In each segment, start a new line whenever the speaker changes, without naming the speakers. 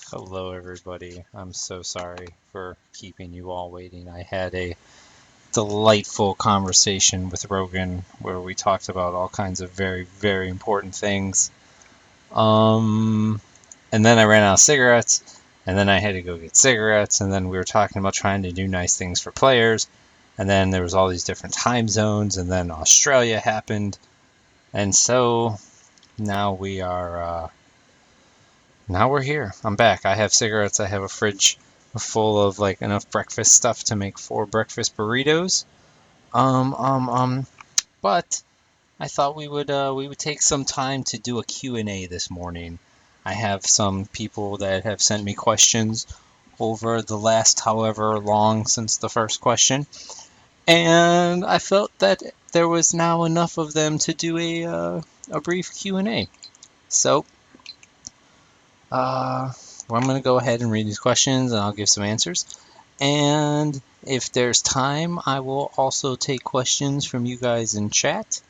Hello, everybody. I'm so sorry for keeping you all waiting. I had a delightful conversation with Rogan where we talked about all kinds of very, very important things. Um, and then I ran out of cigarettes, and then I had to go get cigarettes, and then we were talking about trying to do nice things for players, and then there was all these different time zones, and then Australia happened, and so now we are now we're here. I'm back. I have cigarettes. I have a fridge full of like enough breakfast stuff to make 4 breakfast burritos. Um, um, um. But I thought we would take some time to do a Q&A this morning. I have some people that have sent me questions over the last however long since the first question, and I felt that there was now enough of them to do a brief Q&A. So Uh, well, I'm going to go ahead and read these questions and I'll give some answers. And if there's time, I will also take questions from you guys in chat.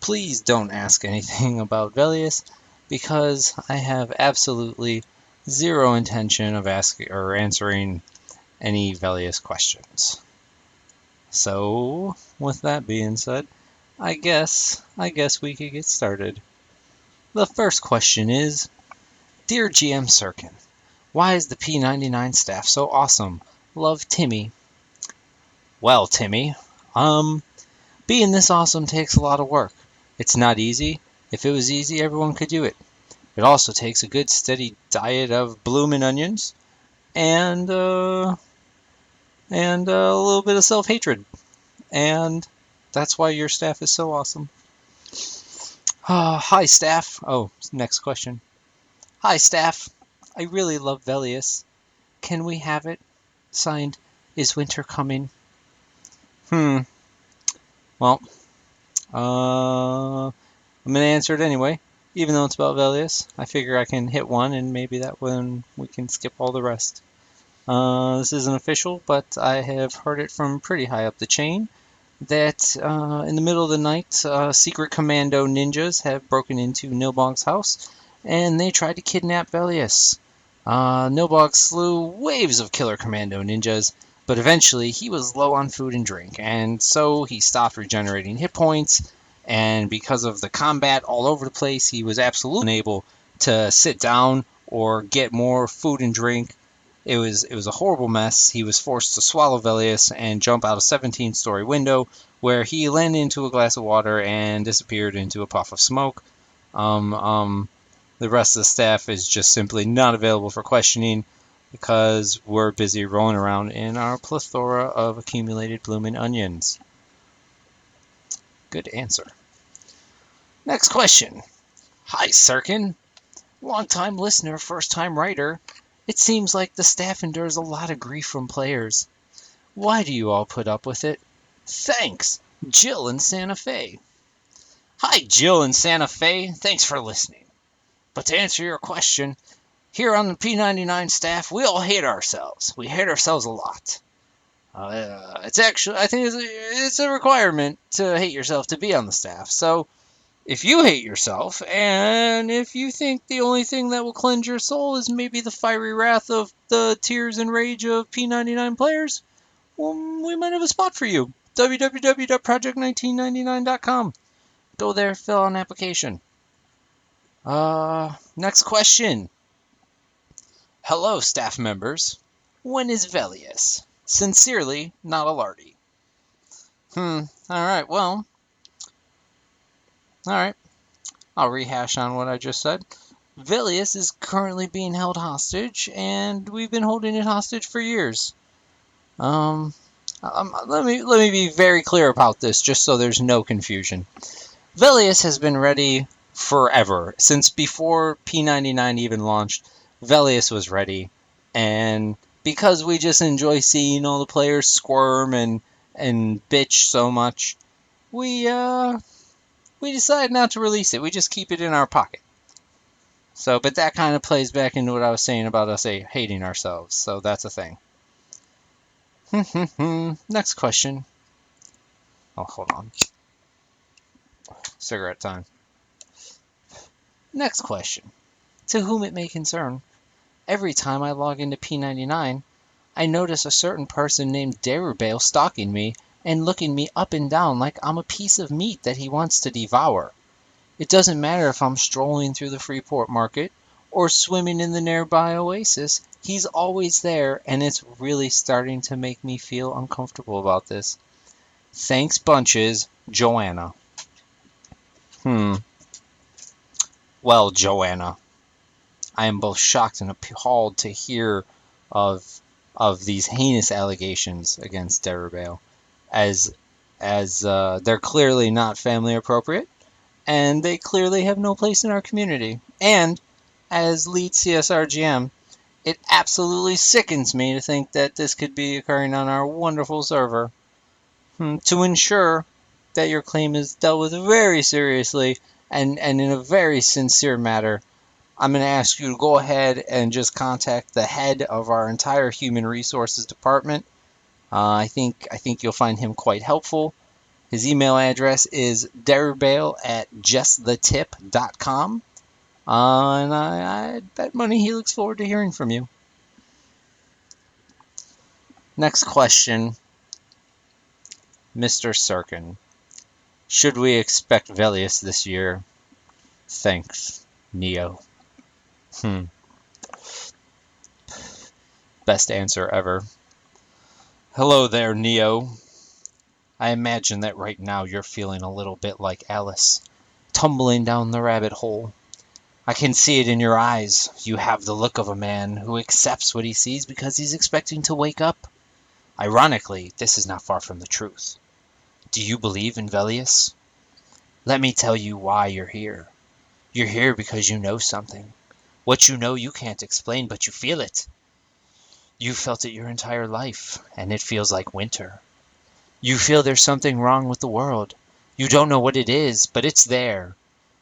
Please don't ask anything about Velius because I have absolutely zero intention of asking or answering any Velius questions. So, with that being said, I guess we could get started. The first question is, Dear GM Sirken, why is the P99 staff so awesome? Love, Timmy. Well, Timmy, being this awesome takes a lot of work. It's not easy. If it was easy, everyone could do it. It also takes a good steady diet of bloomin' onions and a little bit of self-hatred. And that's why your staff is so awesome. Hi, staff. Oh, next question. Hi, staff. I really love Velius. Can we have it? Signed, Is Winter Coming? Well, I'm going to answer it anyway, even though it's about Velius. I figure I can hit one, and maybe that one we can skip all the rest. This isn't official, but I have heard it from pretty high up the chain that in the middle of the night, secret commando ninjas have broken into Nilbog's house, and they tried to kidnap Velius. Nilbog slew waves of killer commando ninjas, but eventually he was low on food and drink, and so he stopped regenerating hit points, and because of the combat all over the place, he was absolutely unable to sit down or get more food and drink. It was a horrible mess. He was forced to swallow Velius and jump out a 17-story window, where he landed into a glass of water and disappeared into a puff of smoke. The rest of the staff is just simply not available for questioning because we're busy rolling around in our plethora of accumulated blooming onions. Good answer. Next question. Hi, Sirken. Long-time listener, first-time writer. It seems like the staff endures a lot of grief from players. Why do you all put up with it? Thanks, Jill in Santa Fe. Hi, Jill in Santa Fe. Thanks for listening. But to answer your question, here on the P99 staff, we all hate ourselves. We hate ourselves a lot. It's actually, I think it's a requirement to hate yourself to be on the staff. So, if you hate yourself, and if you think the only thing that will cleanse your soul is maybe the fiery wrath of the tears and rage of P99 players, well, we might have a spot for you. www.project1999.com. Go there, fill out an application. Next question. Hello, staff members. When is Velius? Sincerely, not a lardy. Alright, well. Alright. I'll rehash on what I just said. Velius is currently being held hostage, and we've been holding it hostage for years. Let me be very clear about this, just so there's no confusion. Velius has been ready forever. Since before P99 even launched, Velius was ready. And because we just enjoy seeing all the players squirm and bitch so much, we decided not to release it. We just keep it in our pocket. So, but that kind of plays back into what I was saying about us hating ourselves. So that's a thing. Next question. Oh, hold on. Cigarette time. Next question. To whom it may concern, Every time I log into P99, I notice a certain person named Derubale stalking me and looking me up and down like I'm a piece of meat that he wants to devour. It doesn't matter if I'm strolling through the Freeport Market or swimming in the nearby oasis, he's always there, and it's really starting to make me feel uncomfortable about this. Thanks bunches, Joanna. Well, Joanna, I am both shocked and appalled to hear of these heinous allegations against Derubale, as they're clearly not family appropriate, and they clearly have no place in our community. And as lead CSR GM, it absolutely sickens me to think that this could be occurring on our wonderful server. To ensure that your claim is dealt with very seriously and in a very sincere matter, I'm going to ask you to go ahead and just contact the head of our entire human resources department. I think you'll find him quite helpful. His email address is derubale@justthetip.com. And I bet money he looks forward to hearing from you. Next question, Mr. Sirken. Should we expect Velius this year? Thanks, Neo. Best answer ever. Hello there, Neo. I imagine that right now you're feeling a little bit like Alice, tumbling down the rabbit hole. I can see it in your eyes. You have the look of a man who accepts what he sees because he's expecting to wake up. Ironically, this is not far from the truth. Do you believe in Velius? Let me tell you why you're here. You're here because you know something. What you know you can't explain, but you feel it. You've felt it your entire life, and it feels like winter. You feel there's something wrong with the world. You don't know what it is, but it's there.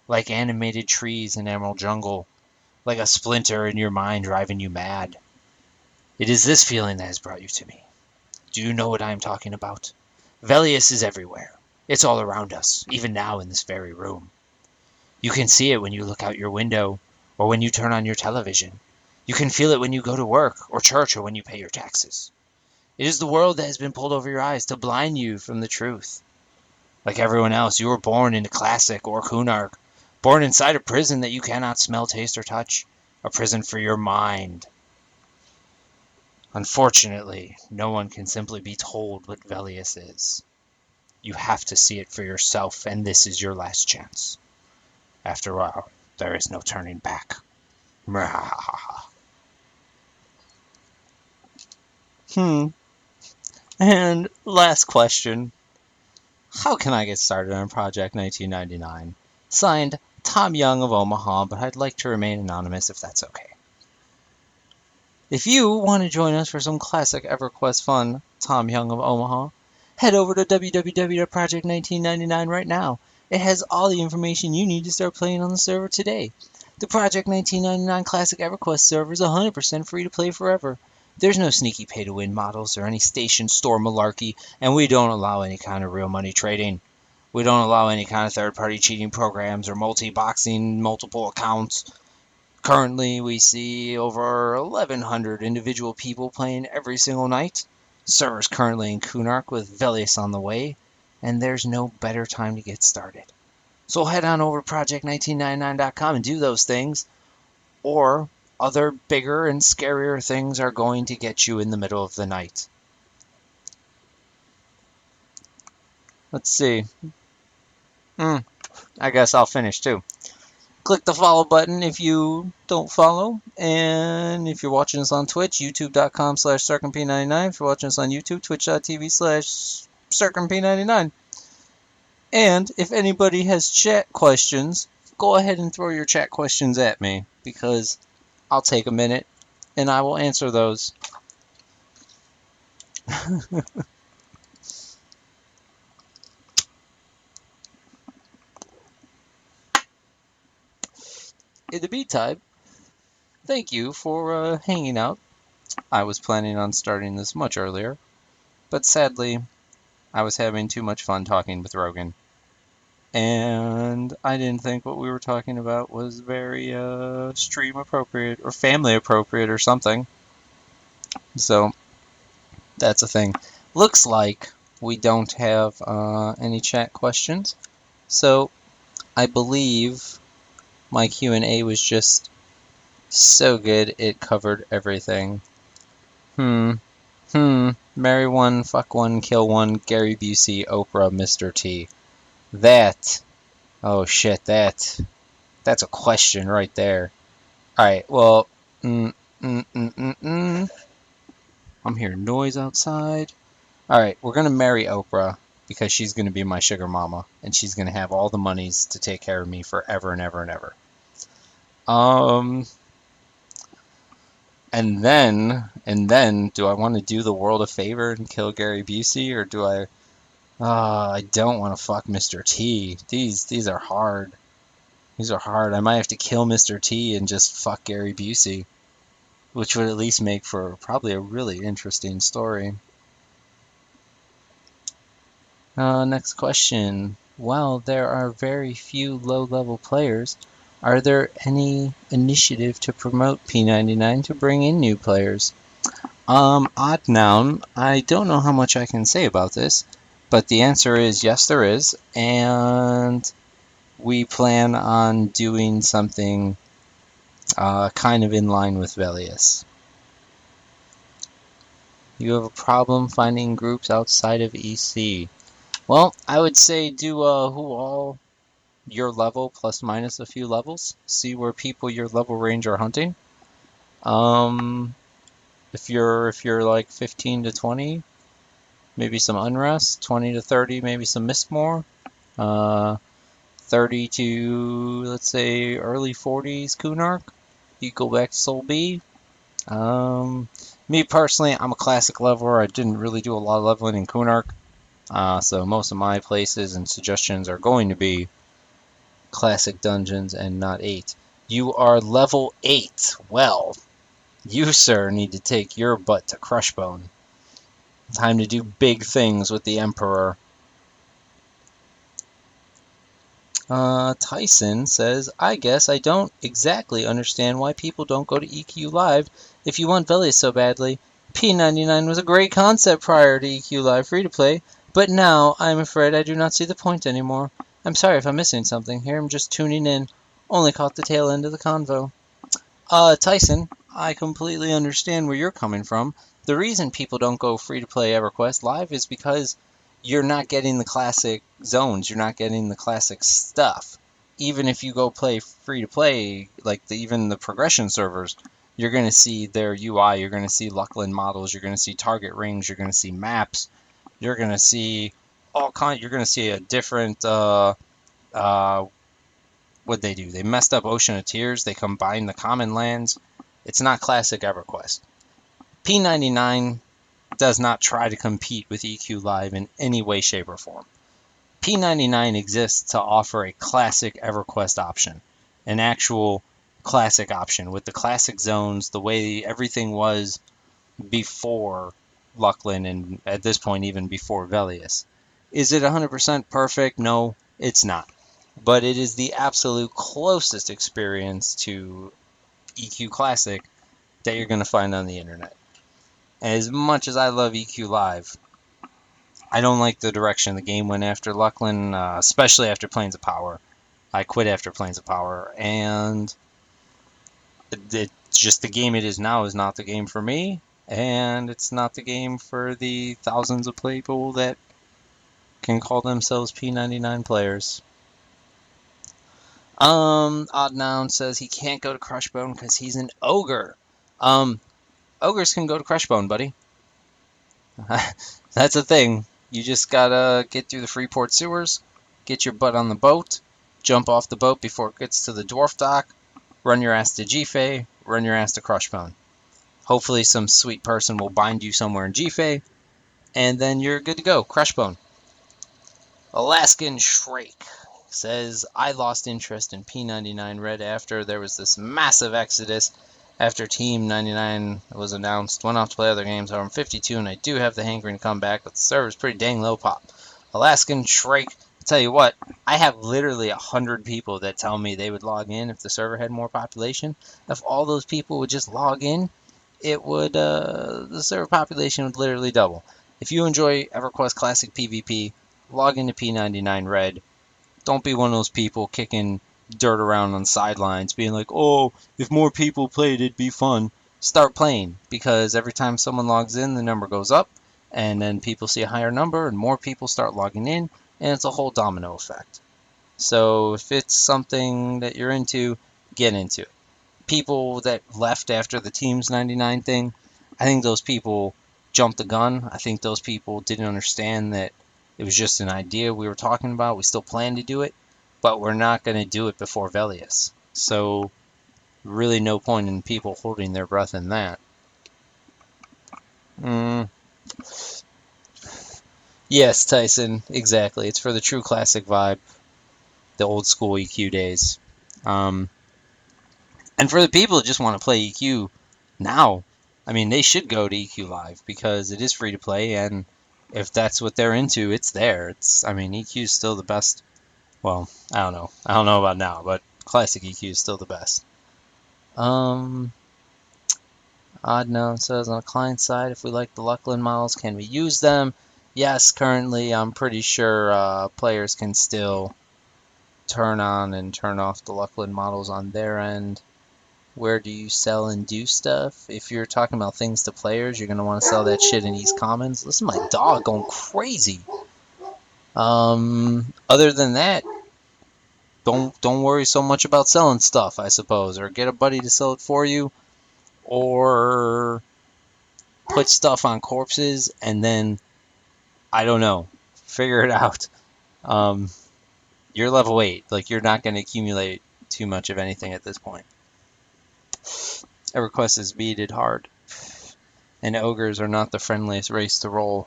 Like animated trees in Emerald Jungle. Like a splinter in your mind driving you mad. It is this feeling that has brought you to me. Do you know what I am talking about? Velius is everywhere. It's all around us, even now in this very room. You can see it when you look out your window, or when you turn on your television. You can feel it when you go to work, or church, or when you pay your taxes. It is the world that has been pulled over your eyes to blind you from the truth. Like everyone else, you were born into Classic or Kunark, born inside a prison that you cannot smell, taste, or touch. A prison for your mind. Unfortunately, no one can simply be told what Velius is. You have to see it for yourself, and this is your last chance. After all, there is no turning back. And last question. How can I get started on Project 1999? Signed, Tom Young of Omaha, but I'd like to remain anonymous if that's okay. If you want to join us for some classic EverQuest fun, Tom Young of Omaha, head over to www.project1999 right now. It has all the information you need to start playing on the server today. The Project 1999 Classic EverQuest server is 100% free to play forever. There's no sneaky pay-to-win models or any station store malarkey, and we don't allow any kind of real money trading. We don't allow any kind of third-party cheating programs or multi-boxing multiple accounts. Currently, we see over 1,100 individual people playing every single night. Server's currently in Kunark with Velius on the way, and there's no better time to get started. So head on over to Project1999.com and do those things, or other bigger and scarier things are going to get you in the middle of the night. Let's see. I guess I'll finish too. Click the follow button if you don't follow. And if you're watching us on Twitch, youtube.com/SirkenP99. If you're watching us on YouTube, twitch.tv/SirkenP99. And if anybody has chat questions, go ahead and throw your chat questions at me, because I'll take a minute and I will answer those. In the meantime, thank you for hanging out. I was planning on starting this much earlier, but sadly, I was having too much fun talking with Rogan. and I didn't think what we were talking about was very stream appropriate or family appropriate or something. So that's a thing. Looks like we don't have any chat questions, so I believe my Q&A was just so good it covered everything. Marry one, fuck one, kill one, Gary Busey, Oprah, Mr. T. That, oh shit, that's a question right there. Alright, well, mm, mm, mm, mm, mm. I'm hearing noise outside. Alright, we're gonna marry Oprah because she's gonna be my sugar mama, and she's gonna have all the monies to take care of me forever and ever and ever. And then, do I want to do the world a favor and kill Gary Busey, or do I? I don't want to fuck Mr. T. These are hard. These are hard. I might have to kill Mr. T and just fuck Gary Busey, which would at least make for probably a really interesting story. Next question. While there are very few low-level players, are there any initiative to promote P99 to bring in new players? Odd noun. I don't know how much I can say about this, but the answer is yes, there is, and we plan on doing something kind of in line with Velius. You have a problem finding groups outside of EC. Well, I would say do who all your level plus minus a few levels. See where people your level range are hunting. If you're like 15 to 20, maybe some Unrest. 20 to 30, maybe some Mistmore. 30 to, let's say, early 40s Kunark. You go back to Soul B. Me personally, I'm a classic leveler. I didn't really do a lot of leveling in Kunark. So most of my places and suggestions are going to be classic dungeons and not 8. You are level 8. Well, you, sir, need to take your butt to Crushbone. Time to do big things with the Emperor. Tyson says, I guess I don't exactly understand why people don't go to EQ Live if you want Velius so badly. P99 was a great concept prior to EQ Live free-to-play, but now I'm afraid I do not see the point anymore. I'm sorry if I'm missing something here. I'm just tuning in. Only caught the tail end of the convo. Tyson, I completely understand where you're coming from. The reason people don't go free-to-play EverQuest Live is because you're not getting the classic zones. You're not getting the classic stuff. Even if you go play free-to-play, like even the progression servers, you're going to see their UI. You're going to see Luckland models. You're going to see target rings. You're going to see maps. You're going to see all kind. You're going to see a different what'd they do? They messed up Ocean of Tears. They combined the common lands. It's not classic EverQuest. P99 does not try to compete with EQ Live in any way, shape, or form. P99 exists to offer a classic EverQuest option, an actual classic option with the classic zones, the way everything was before Luckland and at this point even before Velius. Is it 100% perfect? No, it's not. But it is the absolute closest experience to EQ Classic that you're going to find on the internet. As much as I love EQ Live, I don't like the direction the game went after Luckland, especially after Plains of Power. I quit after Plains of Power, and it's just the game it is now is not the game for me, and it's not the game for the thousands of people that can call themselves P99 players. Odd Noun says he can't go to Crushbone because he's an ogre. Ogres can go to Crushbone, buddy. That's a thing. You just gotta get through the Freeport sewers, get your butt on the boat, jump off the boat before it gets to the Dwarf Dock, run your ass to G-Fay, run your ass to Crushbone. Hopefully some sweet person will bind you somewhere in G-Fay, and then you're good to go. Crushbone. Alaskan Shrake says, I lost interest in P99 Red after there was this massive exodus after Team 99 was announced. Went off to play other games. I'm 52 and I do have the hankering to come back, but the server's pretty dang low pop. Alaskan Shrake, Tell you what, I have literally 100 people that tell me they would log in if the server had more population. If all those people would just log in, it would the server population would literally double. If you enjoy EverQuest Classic PvP, log into P99 Red. Don't be one of those people kicking dirt around on sidelines, being like, "Oh, if more people played, it'd be fun." Start playing, because every time someone logs in, the number goes up, and then people see a higher number, and more people start logging in, and it's a whole domino effect. So if it's something that you're into, get into it. People that left after the Teams 99 thing, I think those people jumped the gun. I think those people didn't understand that it was just an idea we were talking about. We still plan to do it, but we're not going to do it before Velius. So really no point in people holding their breath in that. Yes, Tyson, exactly. It's for the true classic vibe, the old school EQ days. Um, And for the people that just want to play EQ now, I mean, they should go to EQ Live because it is free to play, and if that's what they're into, it's there. I mean, EQ is still the best. Well, I don't know. I don't know about now, but classic EQ is still the best. Um, Odd Note says on the client side, if we like the Luckland models, can we use them? Yes, currently I'm pretty sure players can still turn on and turn off the Luckland models on their end. Where do you sell and do stuff? If you're talking about things to players, you're gonna want to sell that shit in East Commons. Listen to my dog going crazy. Other than that, don't worry so much about selling stuff, I suppose, or get a buddy to sell it for you, or put stuff on corpses and then I don't know, figure it out. Um, you're level 8, like you're not gonna accumulate too much of anything at this point. EverQuest is beated hard, and ogres are not the friendliest race to roll.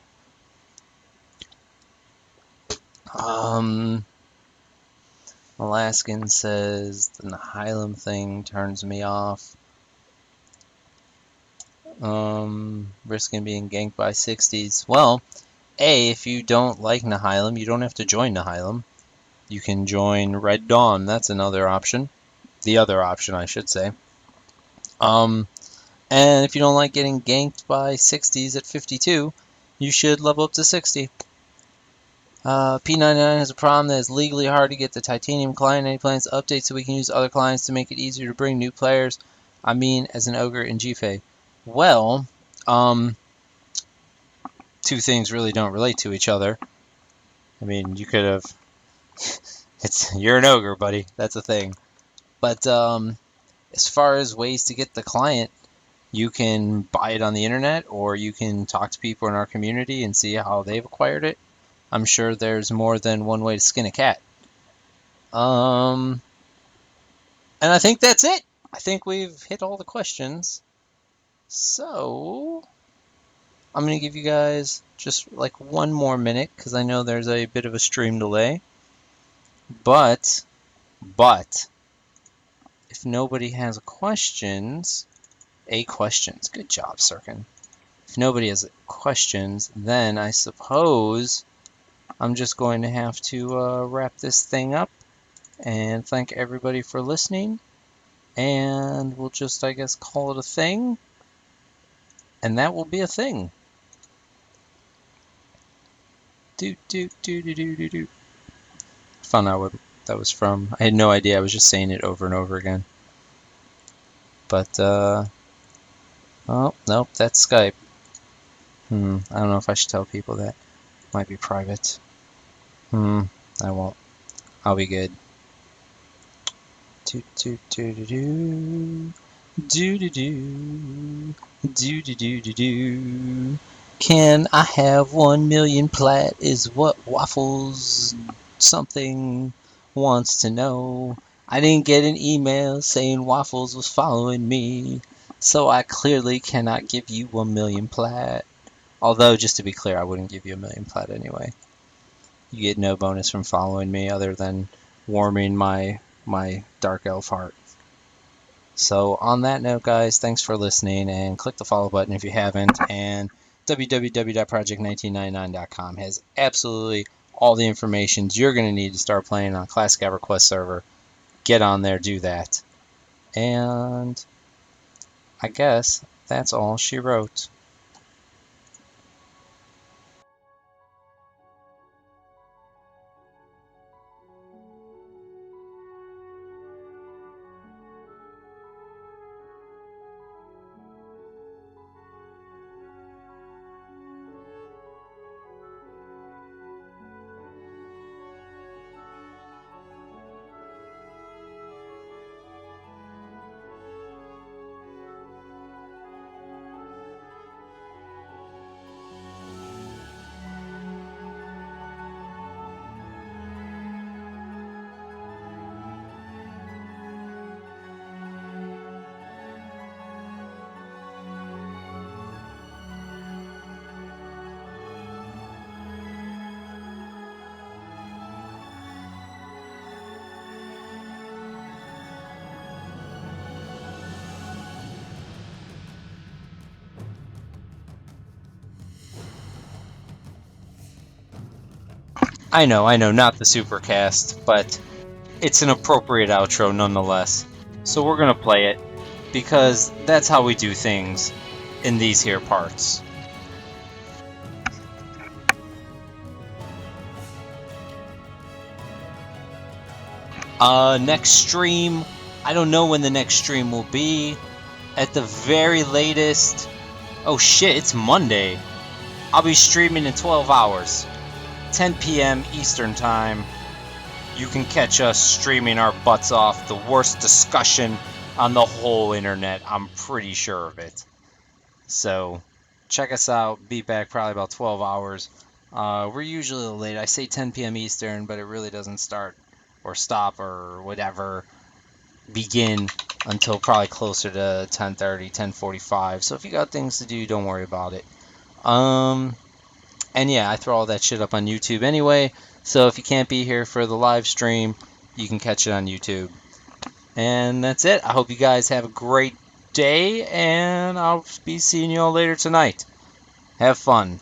Alaskan says the Nihilum thing turns me off. Risking being ganked by 60s. Well, if you don't like Nihilum, you don't have to join Nihilum. You can join Red Dawn. That's another option. The other option, I should say. And if you don't like getting ganked by 60s at 52, you should level up to 60. P99 has a problem that it's legally hard to get the Titanium client. Any plans to update so we can use other clients to make it easier to bring new players? I mean, as an ogre in GFA. Well, two things really don't relate to each other. I mean, you could have... You're an ogre, buddy. That's a thing. But as far as ways to get the client, you can buy it on the internet, or you can talk to people in our community and see how they've acquired it. I'm sure there's more than one way to skin a cat. And I think that's it. I think we've hit all the questions. So I'm going to give you guys just like one more minute because I know there's a bit of a stream delay. But if nobody has questions, good job, Sirken. If nobody has questions, then I suppose I'm just going to have to wrap this thing up and thank everybody for listening. And we'll just, I guess, call it a thing. And that will be a thing. Found out what that was from. I had no idea. I was just saying it over and over again. But, oh, nope, that's Skype. I don't know if I should tell people that. Might be private. I won't. I'll be good. Can I have 1 million plat is what Waffles something wants to know. I didn't get an email saying Waffles was following me, so I clearly cannot give you 1 million plat. Although, just to be clear, I wouldn't give you 1 million plat anyway. You get no bonus from following me other than warming my dark elf heart. So on that note, guys, thanks for listening, and click the follow button if you haven't. And www.project1999.com has absolutely all the information you're going to need to start playing on Classic EverQuest server. Get on there, do that. And I guess that's all she wrote. I know, not the supercast, but it's an appropriate outro nonetheless. So we're going to play it because that's how we do things in these here parts. Next stream, I don't know when the next stream will be. At the very latest, oh shit, it's Monday. I'll be streaming in 12 hours, 10 p.m. Eastern Time. You can catch us streaming our butts off, the worst discussion on the whole internet, I'm pretty sure of it. So, check us out, be back probably about 12 hours. We're usually a little late, I say 10 p.m. Eastern, but it really doesn't start or stop or whatever begin until probably closer to 10:30, 10:45. So if you got things to do, don't worry about it. And yeah, I throw all that shit up on YouTube anyway. So if you can't be here for the live stream, you can catch it on YouTube. And that's it. I hope you guys have a great day, and I'll be seeing you all later tonight. Have fun.